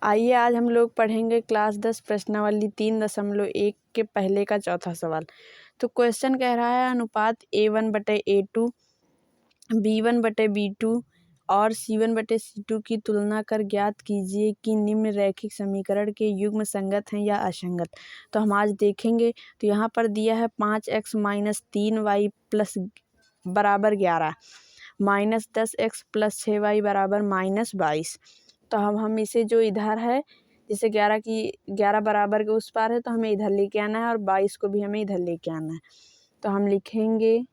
आइए आज हम लोग पढ़ेंगे क्लास 10 प्रश्नावली 3.1 के पहले का चौथा सवाल। तो क्वेश्चन कह रहा है अनुपात A1/A2 B1/B2 और C1/C2 की तुलना कर ज्ञात कीजिए कि निम्न रैखिक समीकरण के युग्म संगत हैं या असंगत। तो हम आज देखेंगे। तो यहाँ पर दिया है 5x - 3y प्लस बराबर 11 माइनस 10x + 6y बराबर -22। तो हम इसे जो इधर है जैसे 11 बराबर के उस पार है तो हमें इधर लेके आना है और 22 को भी हमें इधर लेके आना है। तो हम लिखेंगे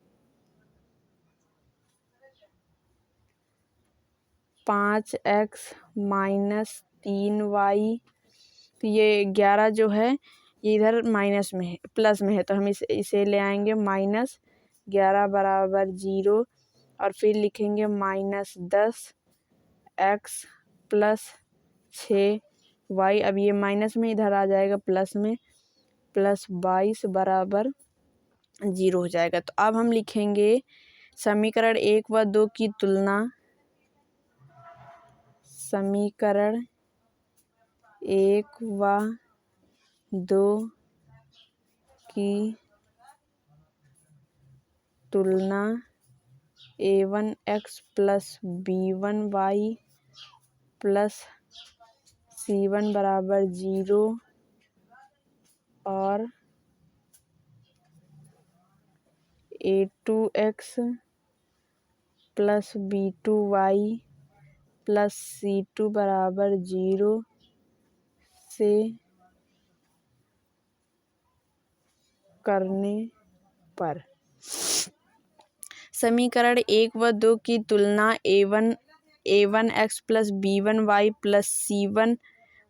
5x - 3y। तो ये 11 जो है ये इधर माइनस में है, प्लस में है, तो हम इसे ले आएंगे -11 बराबर 0 और फिर लिखेंगे -10x + 6y। अब ये माइनस में इधर आ जाएगा प्लस में, +22 बराबर 0 हो जाएगा। तो अब हम लिखेंगे समीकरण 1 व 2 की तुलना। समीकरण 1 व 2 की तुलना A1x + B1y + C1 बराबर 0 और A2x + B2y + C2 बराबर 0 से करने पर। समीकरण 1 व 2 की तुलना A1x + B1y + C1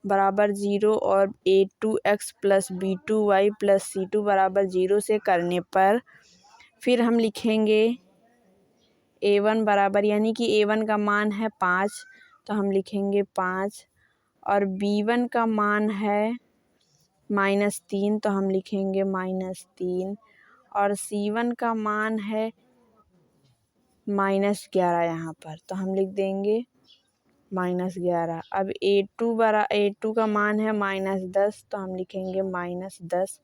बराबर 0 और A2x + B2y + C2 बराबर 0 से करने पर। फिर हम लिखेंगे A1 बराबर, यानी कि A1 का मान है 5, तो हम लिखेंगे 5 और B1 का मान है -3, तो हम लिखेंगे -3 और C1 का मान है -11 यहाँ पर, तो हम लिख देंगे -11। अब A2 का मान है -10, तो हम लिखेंगे -10।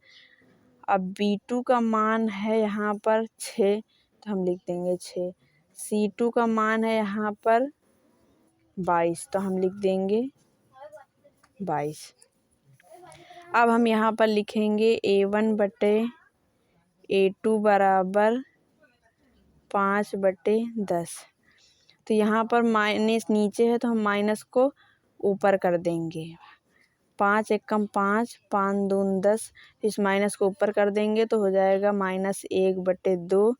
अब B2 का मान है यहाँ पर 6, तो हम लिख देंगे 6। C2 का मान है यहाँ पर 22, तो हम लिख देंगे 22। अब हम यहाँ पर लिखेंगे A1/A2 बराबर 5/10। तो यहाँ पर माइनस नीचे है तो हम माइनस को ऊपर कर देंगे। 5 एकम 5, 5 दून 10, इस माइनस को ऊपर कर देंगे तो हो जाएगा -1/2।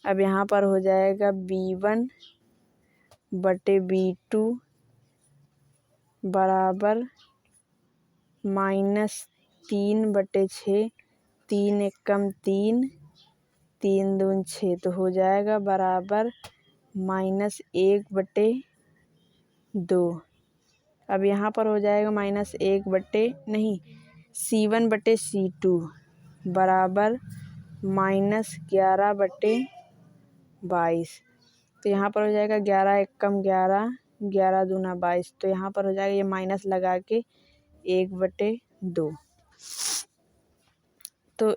अब यहाँ पर हो जाएगा B1/B2 बराबर -3/6, 3 एकम 3, 3 दून 6, तो हो जाएगा बराबर -1/2। अब यहाँ पर हो जाएगा C1/C2 बराबर -11/22। तो यहाँ पर हो जाएगा 11 एकम 11, 11 दूना 22, तो यहाँ पर हो जाएगा ये माइनस लगा के 1/2। तो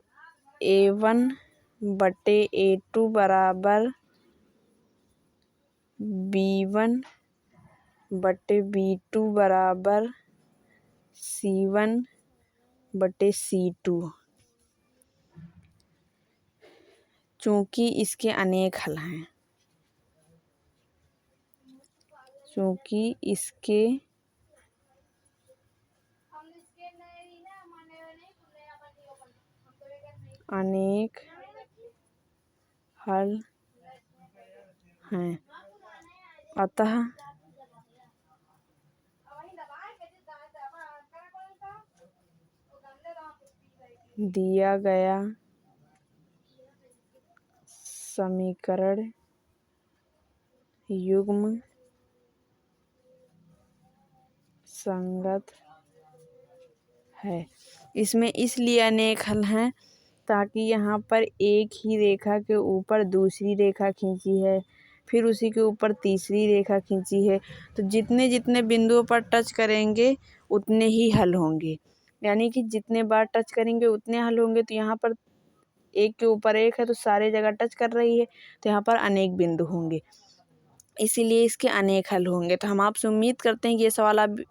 A1/A2 बराबर B1/B2 बराबर C1/C2। चूँकि इसके अनेक हल हैं, अनेक हल हैं, अतः दिया गया समीकरण युग्म संगत है। इसमें इसलिए अनेक हल हैं ताकि यहाँ पर एक ही रेखा के ऊपर दूसरी रेखा खींची है, फिर उसी के ऊपर तीसरी रेखा खींची है। तो जितने जितने बिंदुओं पर टच करेंगे उतने ही हल होंगे, यानी कि जितने बार टच करेंगे उतने हल होंगे। तो यहाँ पर एक के ऊपर एक है तो सारे जगह टच कर रही है, तो यहाँ पर अनेक बिंदु होंगे, इसीलिए इसके अनेक हल होंगे। तो हम आपसे उम्मीद करते हैं कि ये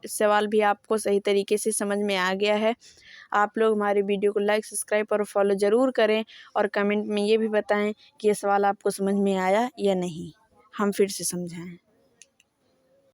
सवाल भी आपको सही तरीके से समझ में आ गया है। आप लोग हमारे वीडियो को लाइक, सब्सक्राइब और फॉलो ज़रूर करें और कमेंट में ये भी बताएं कि ये सवाल आपको समझ में आया या नहीं, हम फिर से समझाएं।